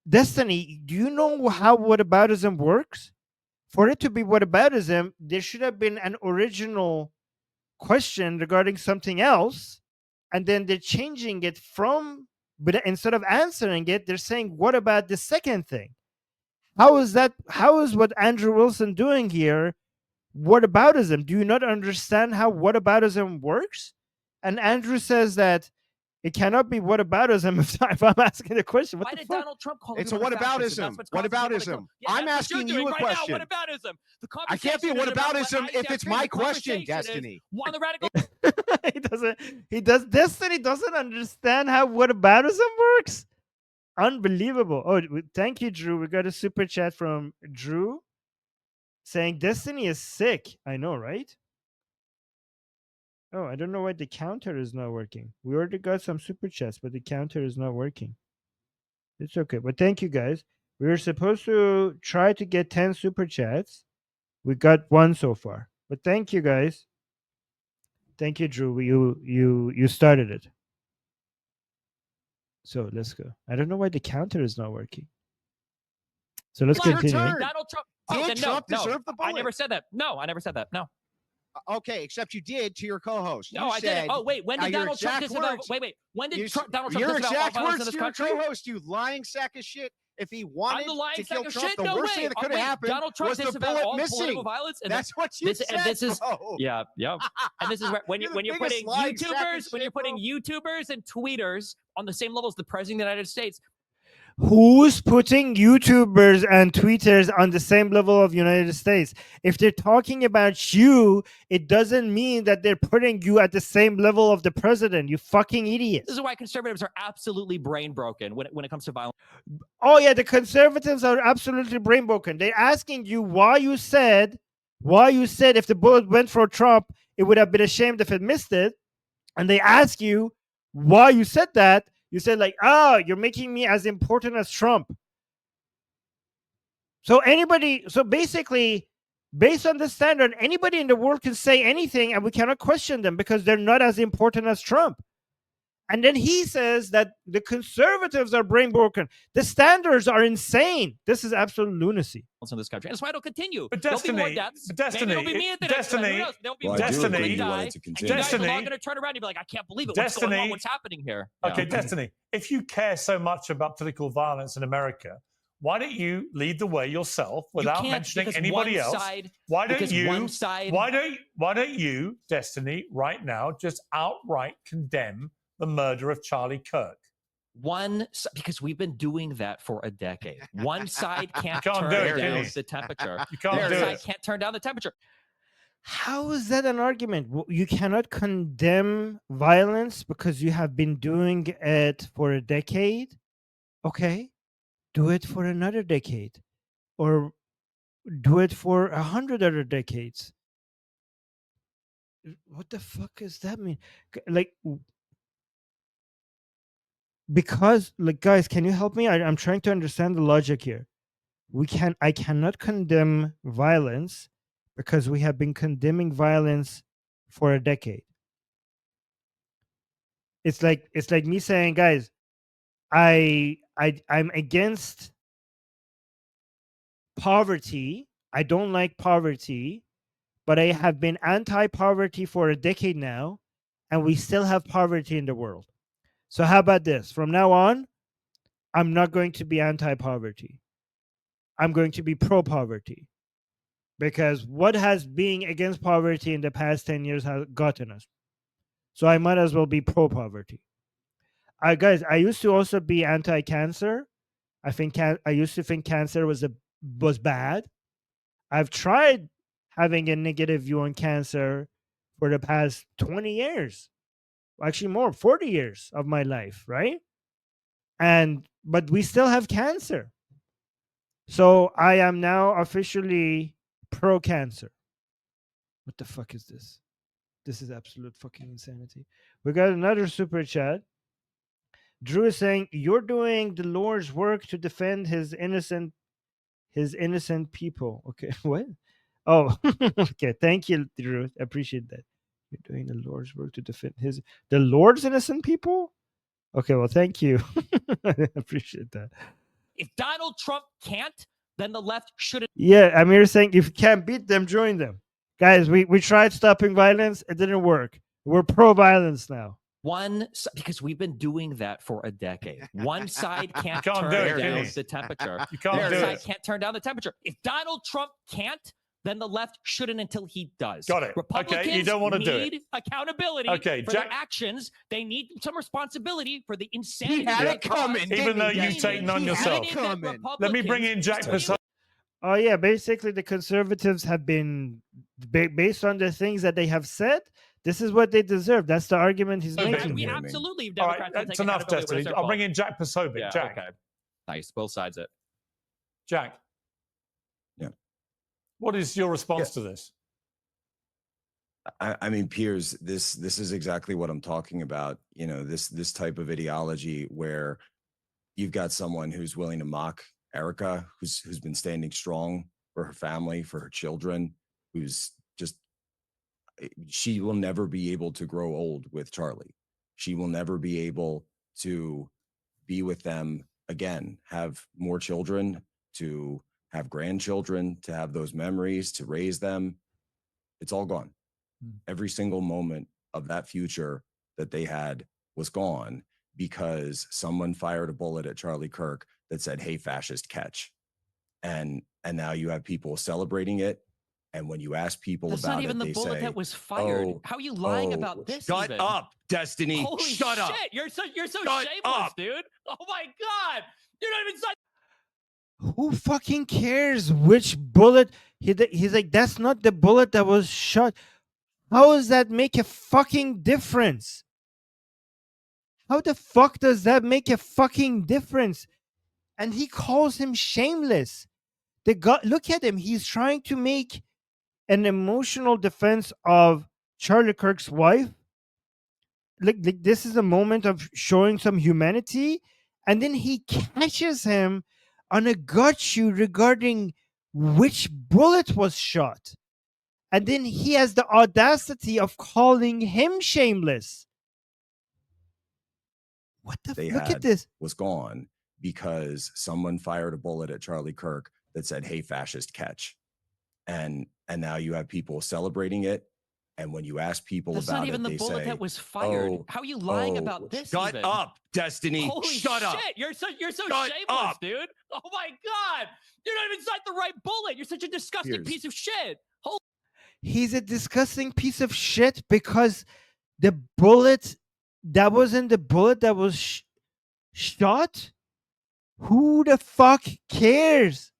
Destiny, do you know how whataboutism works? For it to be whataboutism, there should have been an original question regarding something else, and then they're changing it but instead of answering it, they're saying, what about the second thing? How is what Andrew Wilson doing here whataboutism? Do you not understand how whataboutism works? And Andrew says that it cannot be whataboutism if I'm asking the question. What
Why
the
did
fuck?
Donald Trump call
It's a
everyone fascist?
whataboutism.
That's what's causing people to
Whataboutism.
go- Yeah,
I'm
that's what
asking
you're
you
doing
a
right
question.
Now, whataboutism. The
I can't be a
conversation is about what
whataboutism
I
if
said
it's
during
my
the
question,
conversation is,
Destiny.
on the radical
Destiny doesn't understand how whataboutism works. Unbelievable. Oh, thank you, Drew. We got a super chat from Drew saying Destiny is sick. I know, right? Oh, I don't know why the counter is not working. We already got some super chats, but the counter is not working. It's okay. But thank you, guys. We were supposed to try to get 10 super chats. We got one so far. But thank you, guys. Thank you, Drew. You started it. So let's go. I don't know why the counter is not working. So let's
It's your
continue.
turn.
Donald Trump.
Did
then
Trump
no,
deserve the
I
bullet?
never said that. No, I never said that. No.
Okay, except you did to your co-host.
No,
You
I
said,
didn't. Oh, wait. When did
your
Donald Trump
exact
disavow?
words-
Wait. When did
you-
Donald Trump
your
disavow all
exact
violence in
words
this
to your
country?
co-host, you lying sack of shit. If he wanted
I'm the lying
to
sack
kill
of
Trump,
shit?
the
No
worst
way.
thing that
Oh,
could have
wait,
happened
Donald Trump
was the
disavowed
bullet
all
missing.
political violence. And
That's what you
this,
said,
and this is
bro.
Yeah.
and this is where when
You're
you're
the
putting
biggest lying sack of
YouTubers, when
shit,
you're putting
bro.
YouTubers and tweeters on the same level as the president of the United States.
Who's putting YouTubers and tweeters on the same level of United States? If they're talking about you, it doesn't mean that they're putting you at the same level of the president. You fucking idiots.
This is why conservatives are absolutely brain broken when it comes to violence.
Oh yeah, the conservatives are absolutely brain broken. They're asking you why you said if the bullet went for Trump, it would have been ashamed if it missed it. And they ask you why you said that. You said like, you're making me as important as Trump. So basically, based on this standard, anybody in the world can say anything and we cannot question them because they're not as important as Trump. And then he says that the conservatives are brain broken. The standards are insane. This is absolute lunacy.
In this country. And that's why it'll continue.
But
There'll be more
Destiny-
deaths.
but Destiny-
Maybe it'll be me at the next one. Who
Destiny-
knows? There'll be
Well,
more
I do
people
Destiny-
agree you
die,
want it to
and
continue.
you guys are all
Destiny-
going to turn around and be like, I can't believe it. What's going on?
Destiny-
What's happening here?
Okay,
Yeah.
Destiny, if you care so much about political violence in America, why don't you lead the way yourself without mentioning anybody else? Why don't you, Destiny, right now just outright condemn the murder of Charlie Kirk?
Because we've been doing that for a decade. One side can't turn down the temperature.
You can't do it.
Can't turn down the temperature.
How is that an argument? You cannot condemn violence because you have been doing it for a decade. Okay, do it for another decade, or do it for 100 other decades. What the fuck does that mean? Like, because, like, guys, can you help me? I'm trying to understand the logic here. I cannot condemn violence because we have been condemning violence for a decade. It's like me saying, guys, I'm against poverty. I don't like poverty, but I have been anti-poverty for a decade now, and we still have poverty in the world. So how about this? From now on, I'm not going to be anti-poverty. I'm going to be pro-poverty. Because what has being against poverty in the past 10 years has gotten us? So I might as well be pro-poverty. Guys, I used to also be anti-cancer. I used to think cancer was bad. I've tried having a negative view on cancer for the past 20 years. Actually more, 40 years of my life, right? But we still have cancer. So I am now officially pro-cancer. What the fuck is this? This is absolute fucking insanity. We got another super chat. Drew is saying, you're doing the Lord's work to defend his innocent people. Okay, what? Oh, okay. Thank you, Drew. I appreciate that. You're doing the Lord's work to defend the Lord's innocent people? Okay, well, thank you. I appreciate that.
If Donald Trump can't, then the left shouldn't.
Yeah, Amir is saying, if you can't beat them, join them. Guys, we tried stopping violence. It didn't work. We're pro-violence now.
Because we've been doing that for a decade. One side can't turn down the temperature.
One
side can't turn down the temperature. If Donald Trump can't, then the left shouldn't until he does.
Got it.
Republicans
you don't want to do it.
need accountability for their actions. They need some responsibility for the insanity.
He had it coming,
even though you've taken on yourself. Let me bring in Jack Purcell.
Oh yeah, basically the conservatives have been based on the things that they have said. This is what they deserve. That's the argument he's making.
We absolutely.
All right, that's enough, Destiny. I'll bring in Jack Posobiec.
Yeah,
Jack.
Okay. Nice. Both sides it.
Jack.
Yeah.
What is your response to this?
I mean, Piers, this is exactly what I'm talking about. You know, this type of ideology where you've got someone who's willing to mock Erica, who's been standing strong for her family, for her children, who's just, she will never be able to grow old with Charlie. She will never be able to be with them again, have more children, to have grandchildren, to have those memories, to raise them. It's all gone. Every single moment of that future that they had was gone because someone fired a bullet at Charlie Kirk that said, "Hey, fascist, catch." And now you have people celebrating it. And when you ask people
That's
about
not even
it,
the
they
bullet
say,
that was fired.
"Oh,
How are you lying about this?
Shut up, Destiny.
Holy
Shut up.
shit! You're so
Shut
shameless,
up.
dude. Oh my god! You're not even.
Who fucking cares which bullet? He's like, that's not the bullet that was shot. How does that make a fucking difference? How the fuck does that make a fucking difference? And he calls him shameless. The guy, look at him. He's trying to make an emotional defense of Charlie Kirk's wife. Like this is a moment of showing some humanity, and then he catches him on a gut shoot regarding which bullet was shot. And then he has the audacity of calling him shameless. What the
they
look
had
at this.
was gone because someone fired a bullet at Charlie Kirk that said, "Hey, fascist, catch." And now you have people celebrating it. And when you ask people
That's
about
not even
it,
the
they
bullet
say,
that was fired.
"Oh,
How are you lying
oh,
about this?
shut
even?
up, Destiny!
Holy
shut
shit!
up!
You're so
Shut
shameless,
up!
dude. Oh my god! You're not even inside the right bullet. You're such a disgusting
Piers.
piece of shit. Holy
He's a disgusting piece of shit because the bullet that wasn't the bullet that was shot. Who the fuck cares?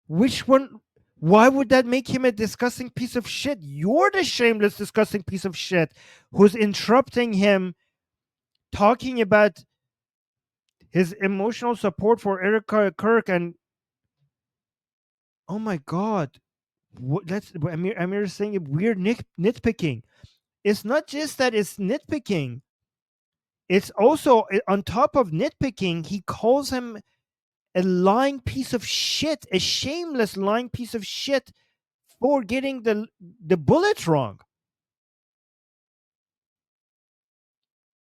Which one? Why would that make him a disgusting piece of shit? You're the shameless, disgusting piece of shit who's interrupting him talking about his emotional support for Erica Kirk. And oh my god, that's Amir is saying weird nitpicking. It's not just that it's nitpicking. It's also on top of nitpicking, he calls him a lying piece of shit, a shameless lying piece of shit for getting the bullets wrong.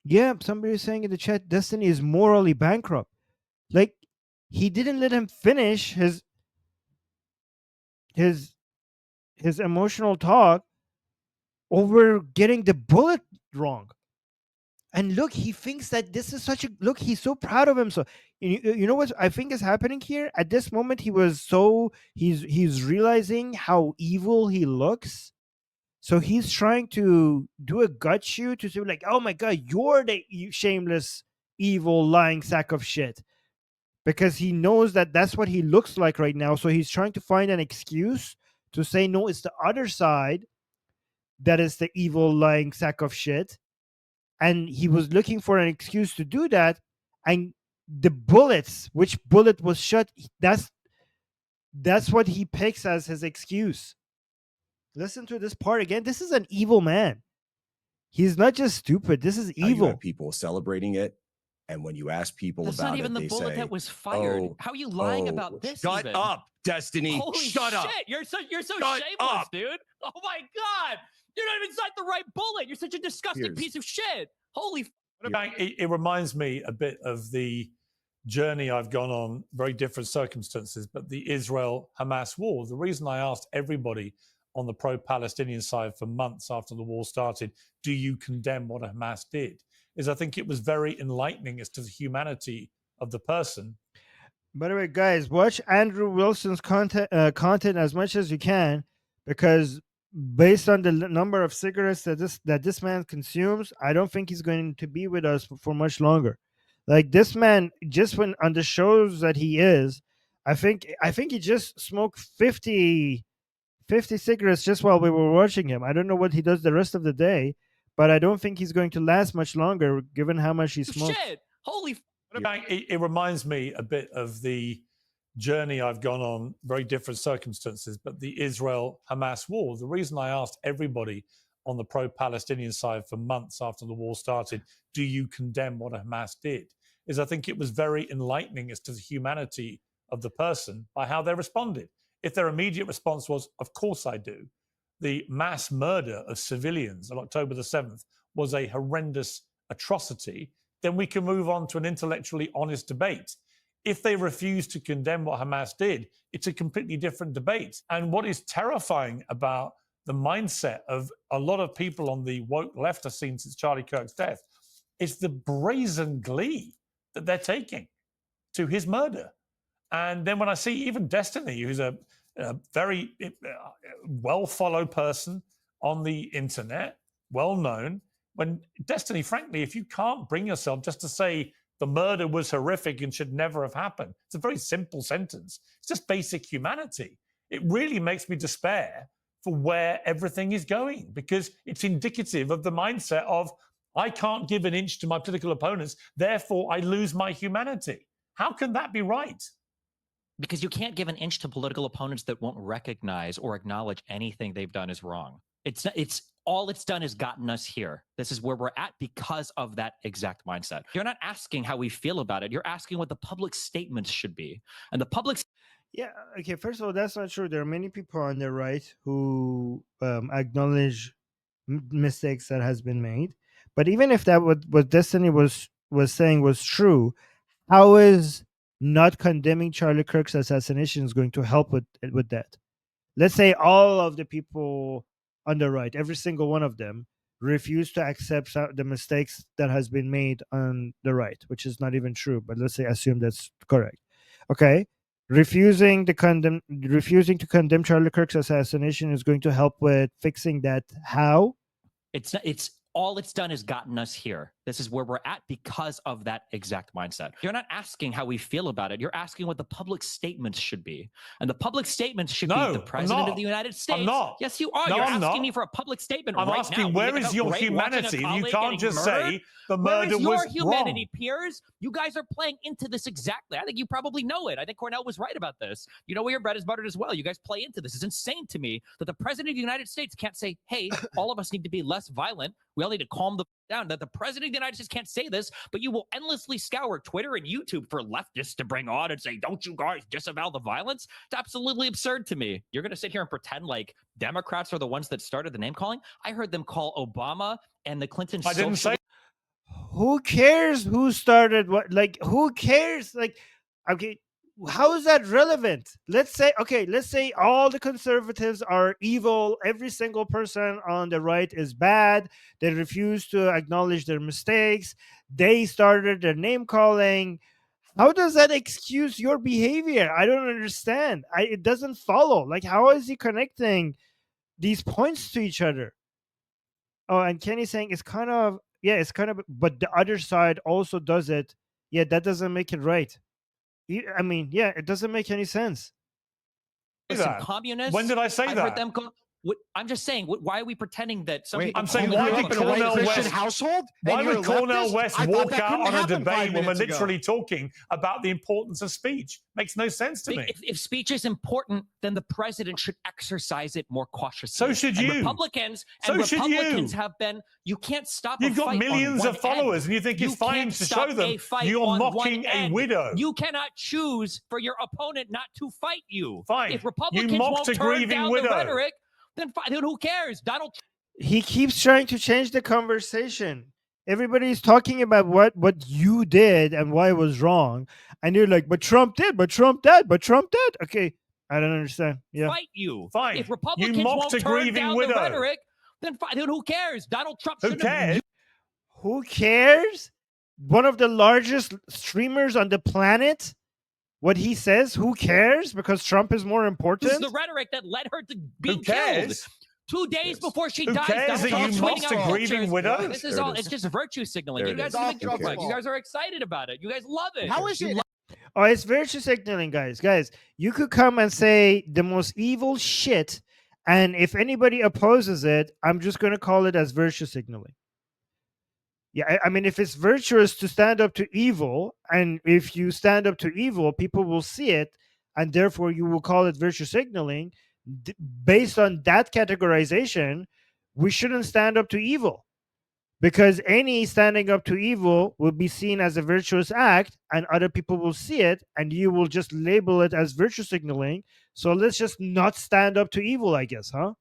Yeah, somebody is saying in the chat, Destiny is morally bankrupt. Like, he didn't let him finish his emotional talk over getting the bullet wrong. And look, he thinks that this is such a look. He's so proud of himself. You know what I think is happening here? At this moment, he's realizing how evil he looks. So he's trying to do a gut shoot to say like, "Oh my god, you're the shameless, evil, lying sack of shit," because he knows that that's what he looks like right now. So he's trying to find an excuse to say, "No, it's the other side that is the evil, lying sack of shit." And he was looking for an excuse to do that. And the bullets, which bullet was shot, that's what he picks as his excuse. Listen to this part again. This is an evil man. He's not just stupid. This is
How you
evil.
have people celebrating it, and when you ask people
That's
about
not even
it,
the
they
bullet
say,
that was fired.
"Oh,
How are you lying
oh,
about this?
shut
even?
up, Destiny!
Holy
shut
shit!
up!
You're so
Shut
shameless,
up!
dude. Oh my god! You're not even inside the right bullet. You're such a disgusting
Piers.
piece of shit. Holy.
What about it reminds me a bit of the journey I've gone on, very different circumstances, but the Israel-Hamas war. The reason I asked everybody on the pro-Palestinian side for months after the war started, do you condemn what Hamas did, is I think it was very enlightening as to the humanity of the person.
By the way, guys, watch Andrew Wilson's content as much as you can, because based on the number of cigarettes that this man consumes, I don't think he's going to be with us for much longer. Like, this man, just when on the shows that he is, I think he just smoked 50 cigarettes just while we were watching him. I don't know what he does the rest of the day, but I don't think he's going to last much longer given how much he smokes.
Shit! Holy.
What about it reminds me a bit of the journey I've gone on, very different circumstances, but the Israel-Hamas war. The reason I asked everybody on the pro-Palestinian side for months after the war started, do you condemn what Hamas did, is I think it was very enlightening as to the humanity of the person by how they responded. If their immediate response was, of course I do, the mass murder of civilians on October the 7th was a horrendous atrocity, then we can move on to an intellectually honest debate. If they refuse to condemn what Hamas did, it's a completely different debate. And what is terrifying about the mindset of a lot of people on the woke left I've seen since Charlie Kirk's death is the brazen glee that they're taking to his murder. And then when I see even Destiny, who's a very well-followed person on the internet, well-known, when Destiny, frankly, if you can't bring yourself just to say the murder was horrific and should never have happened, it's a very simple sentence. It's just basic humanity. It really makes me despair for where everything is going, because it's indicative of the mindset of, I can't give an inch to my political opponents, therefore I lose my humanity. How can that be right?
Because you can't give an inch to political opponents that won't recognize or acknowledge anything they've done is wrong. It's all it's done is gotten us here. This is where we're at because of that exact mindset. You're not asking how we feel about it. You're asking what the public statements should be. And the public.
Yeah, okay, first of all, that's not true. There are many people on the right who acknowledge mistakes that has been made. But even if that what Destiny was saying was true, how is not condemning Charlie Kirk's assassination is going to help with that? let's say all of the people on the right, every single one of them, refuse to accept the mistakes that has been made on the right, which is not even true, but let's say assume that's correct. Okay, refusing to condemn Charlie Kirk's assassination is going to help with fixing that. How?
It's all it's done is gotten us here. This is where we're at because of that exact mindset. You're not asking how we feel about it. You're asking what the public statements should be. And the public statements should be the president of the United States.
I'm not.
Yes, you are.
No,
You're
I'm
asking
not.
me for a public statement
I'm
right
asking,
now.
where is your humanity? You can't just say the murder was
Where is your humanity,
wrong.
Piers? You guys are playing into this exactly. I think you probably know it. I think Cornell was right about this. You know where your bread is buttered as well. You guys play into this. It's insane to me that the president of the United States can't say, hey, all of us need to be less violent. We all need to calm the down. That the president of the United States can't say this, but you will endlessly scour Twitter and YouTube for leftists to bring on and say, don't you guys disavow the violence? It's absolutely absurd to me. You're going to sit here and pretend like Democrats are the ones that started the name calling? I heard them call Obama and the Clinton
I didn't say.
Who cares who started what? Like, who cares? Like, okay, how is that relevant? Let's say all the conservatives are evil. Every single person on the right is bad. They refuse to acknowledge their mistakes. They started their name calling. How does that excuse your behavior? I don't understand. It doesn't follow. Like, how is he connecting these points to each other? Oh, and Kenny's saying it's kind of, but the other side also does it. Yeah, that doesn't make it right. I mean, yeah, it doesn't make any sense.
Listen, communists.
When did I say that?
Heard them call, I'm just saying, why are we pretending that some people...
I'm saying, why did Cornell West
household?
Why would Cornell West walk out on a debate when we're
ago.
literally talking about the importance of speech? Makes no sense to me.
If speech is important, then the president should exercise it more cautiously.
So should you.
Republicans have been. You can't stop.
You've got millions of followers, and you think it's fine to show them you're mocking a widow.
You cannot choose for your opponent not to fight you.
Fine.
If Republicans
you mocked
won't
a
turn
grieving
down
widow.
the rhetoric, then who cares? Donald.
He keeps trying to change the conversation. Everybody's talking about what you did and why it was wrong, and you're like, but Trump did, but Trump did, but Trump did. Okay, I don't understand. Yeah,
fight you.
Fine.
If Republicans won't turn down the rhetoric, then who cares? Donald Trump.
Who cares?
Who cares? One of the largest streamers on the planet. What he says, who cares? Because Trump is more important.
This is the rhetoric that led her to being killed. 2 days before she dies,
cares that you mocked a grieving widow?
This is all. It's just virtue signaling. You guys are excited about it. You guys love it.
How is it?
Oh, it's virtue signaling, guys. Guys, you could come and say the most evil shit, and if anybody opposes it, I'm just going to call it as virtue signaling. Yeah, I mean, if it's virtuous to stand up to evil, and if you stand up to evil, people will see it, and therefore you will call it virtue signaling. Based on that categorization, we shouldn't stand up to evil, because any standing up to evil will be seen as a virtuous act, and other people will see it, and you will just label it as virtue signaling. So let's just not stand up to evil, I guess, huh?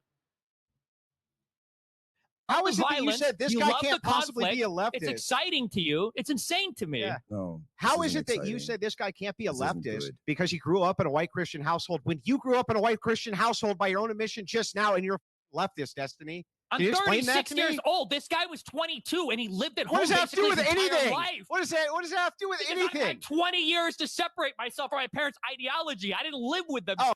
How is it that you said this guy can't possibly be a leftist?
It's exciting to you. It's insane to me.
Yeah.
No.
How is it that you said this guy can't be a leftist because he grew up in a white Christian household when you grew up in a white Christian household by your own admission just now and you're leftist, Destiny?
I'm 36 years old. This guy was 22 and he lived at home.
What does that have to do with anything?
Life.
What does that have to do with anything?
I had 20 years to separate myself from my parents' ideology. I didn't live with them.
Oh.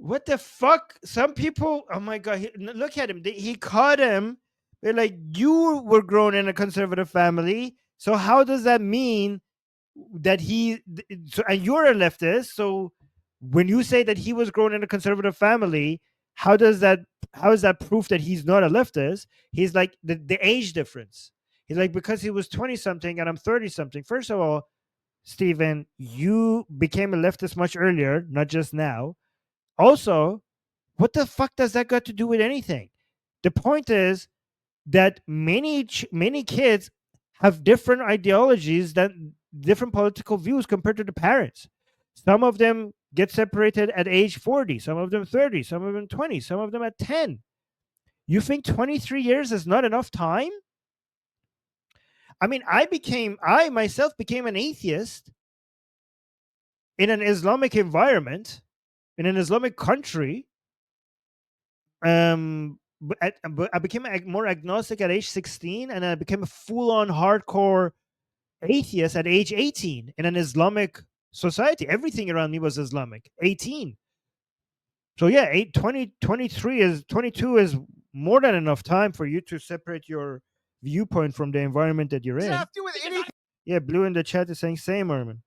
What the fuck? Some people, oh my God, look at him. He caught him. They're like, you were grown in a conservative family. So how does that mean that and you're a leftist? So when you say that he was grown in a conservative family, how is that proof that he's not a leftist? He's like the age difference. He's like, because he was 20 something and I'm 30 something. First of all, Stephen, you became a leftist much earlier, not just now. Also, what the fuck does that got to do with anything? The point is that many kids have different ideologies, different political views compared to the parents. Some of them get separated at age 40, some of them 30, some of them 20, some of them at 10. You think 23 years is not enough time? I mean, I myself became an atheist in an Islamic environment, in an Islamic country, but I became more agnostic at age 16, and I became a full-on hardcore atheist at age 18 in an Islamic society. Everything around me was Islamic. 18. So yeah, 22 is more than enough time for you to separate your viewpoint from the environment that you're
What does
in.
that have to do with anything?
Yeah, Blue in the chat is saying same, Armin.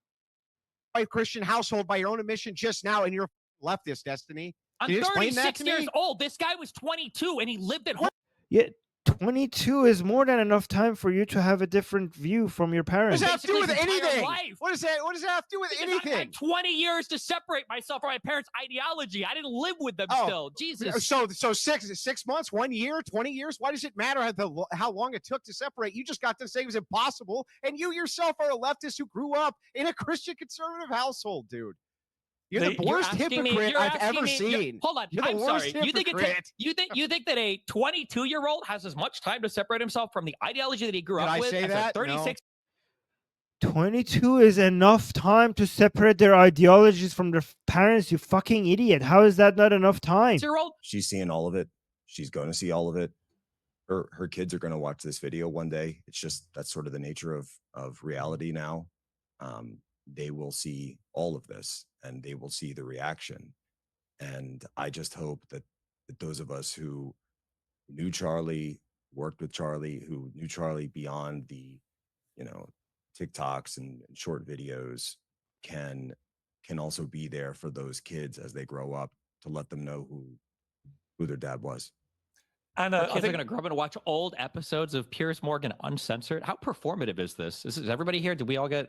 White Christian household by your own admission just now in your leftist destiny.
I'm
Can you explain that
36
to
years
me?
old. This guy was 22 and he lived at home.
Yeah, 22 is more than enough time for you to have a different view from your
What
parents.
does that have to do with
Basically his entire
anything?
life.
What does that have to do with
Because I
anything?
had 20 years to separate myself from my parents' ideology. I didn't live with them
Oh,
still. Jesus.
So 6 months, 1 year, 20 years? Why does it matter how long it took to separate? You just got to say it was impossible, and you yourself are a leftist who grew up in a Christian conservative household, dude. You're the
You're
worst
asking me-
hypocrite
you're
I've
asking
ever
me-
seen.
Hold on.
You're the
I'm
worst
sorry.
hypocrite.
You think that a 22-year-old has as much time to separate himself from the ideology that he grew
Did
up
I
with
say
as
that?
a 36
22 is enough time to separate their ideologies from their parents, you fucking idiot. How is that not enough time?
year old?
She's seeing all of it. She's going to see all of it. Her kids are going to watch this video one day. It's just that's sort of the nature of reality now. They will see all of this, and they will see the reaction. And I just hope that those of us who knew Charlie, worked with Charlie, who knew Charlie beyond the, TikToks and short videos, can also be there for those kids as they grow up to let them know who their dad was.
And
Our
I
kids are
think
going to grow up and watch old episodes of Piers Morgan Uncensored. How performative is this? Is everybody here? Did we all get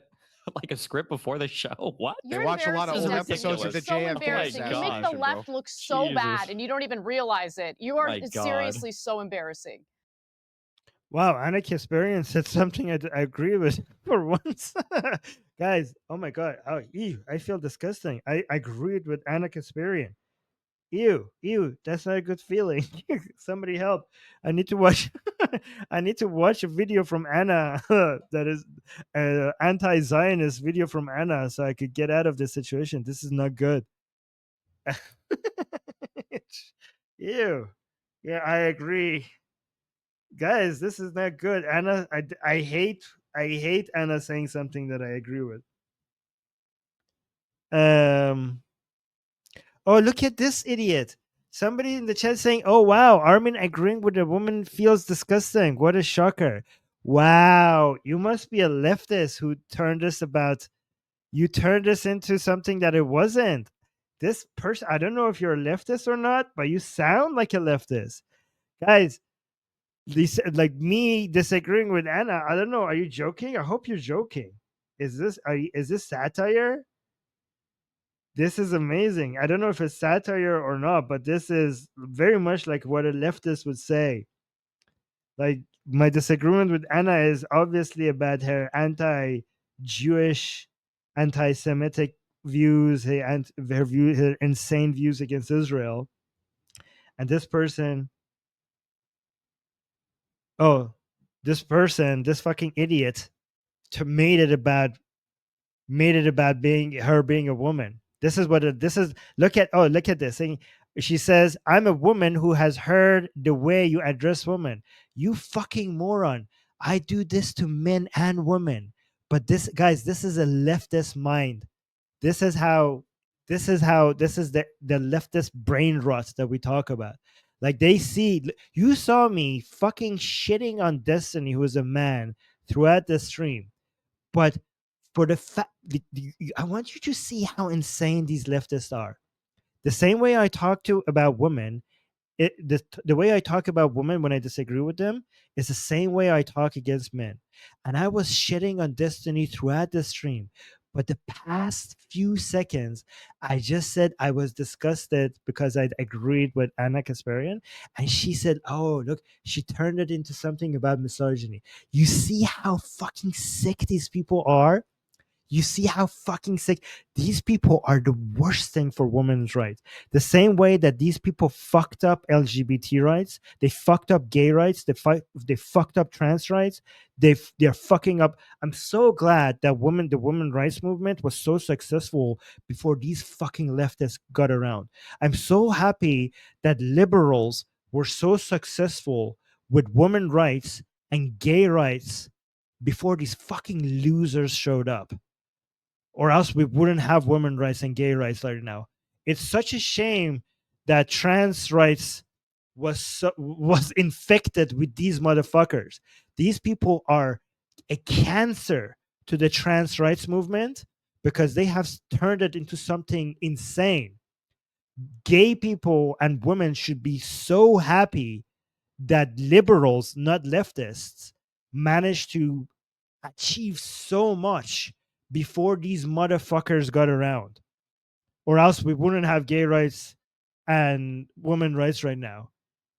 like a script before the show? What?
They watch a lot of
This is
old episodes of the
ridiculous.
so
JFK
embarrassing. You make the
assassination, bro.
left look so
Jesus.
bad, and you don't even realize it. You are
My God.
seriously so embarrassing.
Wow, Anna Kasparian said something I agree with for once. Guys, oh my God. Oh, ew, I feel disgusting. I agreed with Anna Kasparian. Ew, that's not a good feeling. Somebody help. I need to watch I need to watch a video from Anna that is anti-Zionist video from Anna so I could get out of this situation. This is not good. Ew. Yeah, I agree. Guys, this is not good. Anna, I hate Anna saying something that I agree with. Oh, look at this idiot. Somebody in the chat saying, "Oh wow, Armin agreeing with a woman feels disgusting. What a shocker." Wow, you must be a leftist who turned this into something that it wasn't. This person, I don't know if you're a leftist or not, but you sound like a leftist. Guys, like me disagreeing with Anna, I don't know. Are you joking? I hope you're joking. Is this satire? This is amazing. I don't know if it's satire or not, but this is very much like what a leftist would say. Like my disagreement with Anna is obviously about her anti-Jewish, anti-Semitic views, her insane views against Israel. And this person, this fucking idiot, made it about being a woman. This is what this is. Look at this. She says, "I'm a woman who has heard the way you address women." You fucking moron. I do this to men and women. But this, guys, this is a leftist mind. This is the leftist brain rot that we talk about. Like you saw me fucking shitting on Destiny, who is a man, throughout the stream. But for the fact, I want you to see how insane these leftists are. The same way I talk about women, the way I talk about women when I disagree with them is the same way I talk against men. And I was shitting on Destiny throughout the stream. But the past few seconds, I just said I was disgusted because I agreed with Anna Kasparian. And she said, "Oh, look," she turned it into something about misogyny. You see how fucking sick these people are? You see how fucking sick these people are. The worst thing for women's rights. The same way that these people fucked up LGBT rights, they fucked up gay rights, they fucked up trans rights. They're fucking up. I'm so glad that the women rights movement was so successful before these fucking leftists got around. I'm so happy that liberals were so successful with women rights and gay rights before these fucking losers showed up, or else we wouldn't have women rights and gay rights right now. It's such a shame that trans rights was infected with these motherfuckers. These people are a cancer to the trans rights movement because they have turned it into something insane. Gay people and women should be so happy that liberals, not leftists, managed to achieve so much before these motherfuckers got around, or else we wouldn't have gay rights and women rights right now.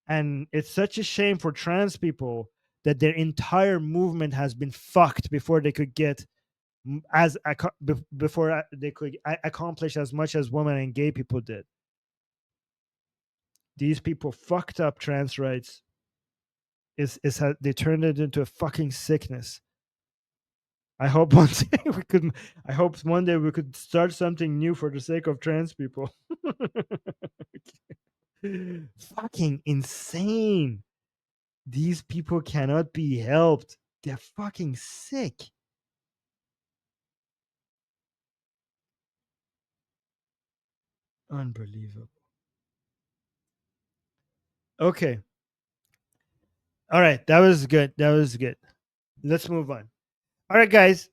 And it's such a shame for trans people that their entire movement has been fucked before they could get before they could accomplish as much as women and gay people did. These people fucked up trans rights. They turned it into a fucking sickness. I hope one day we could. I hope one day we could start something new for the sake of trans people. Fucking insane. These people cannot be helped. They're fucking sick. Unbelievable. Okay. All right. That was good. Let's move on. All right, guys.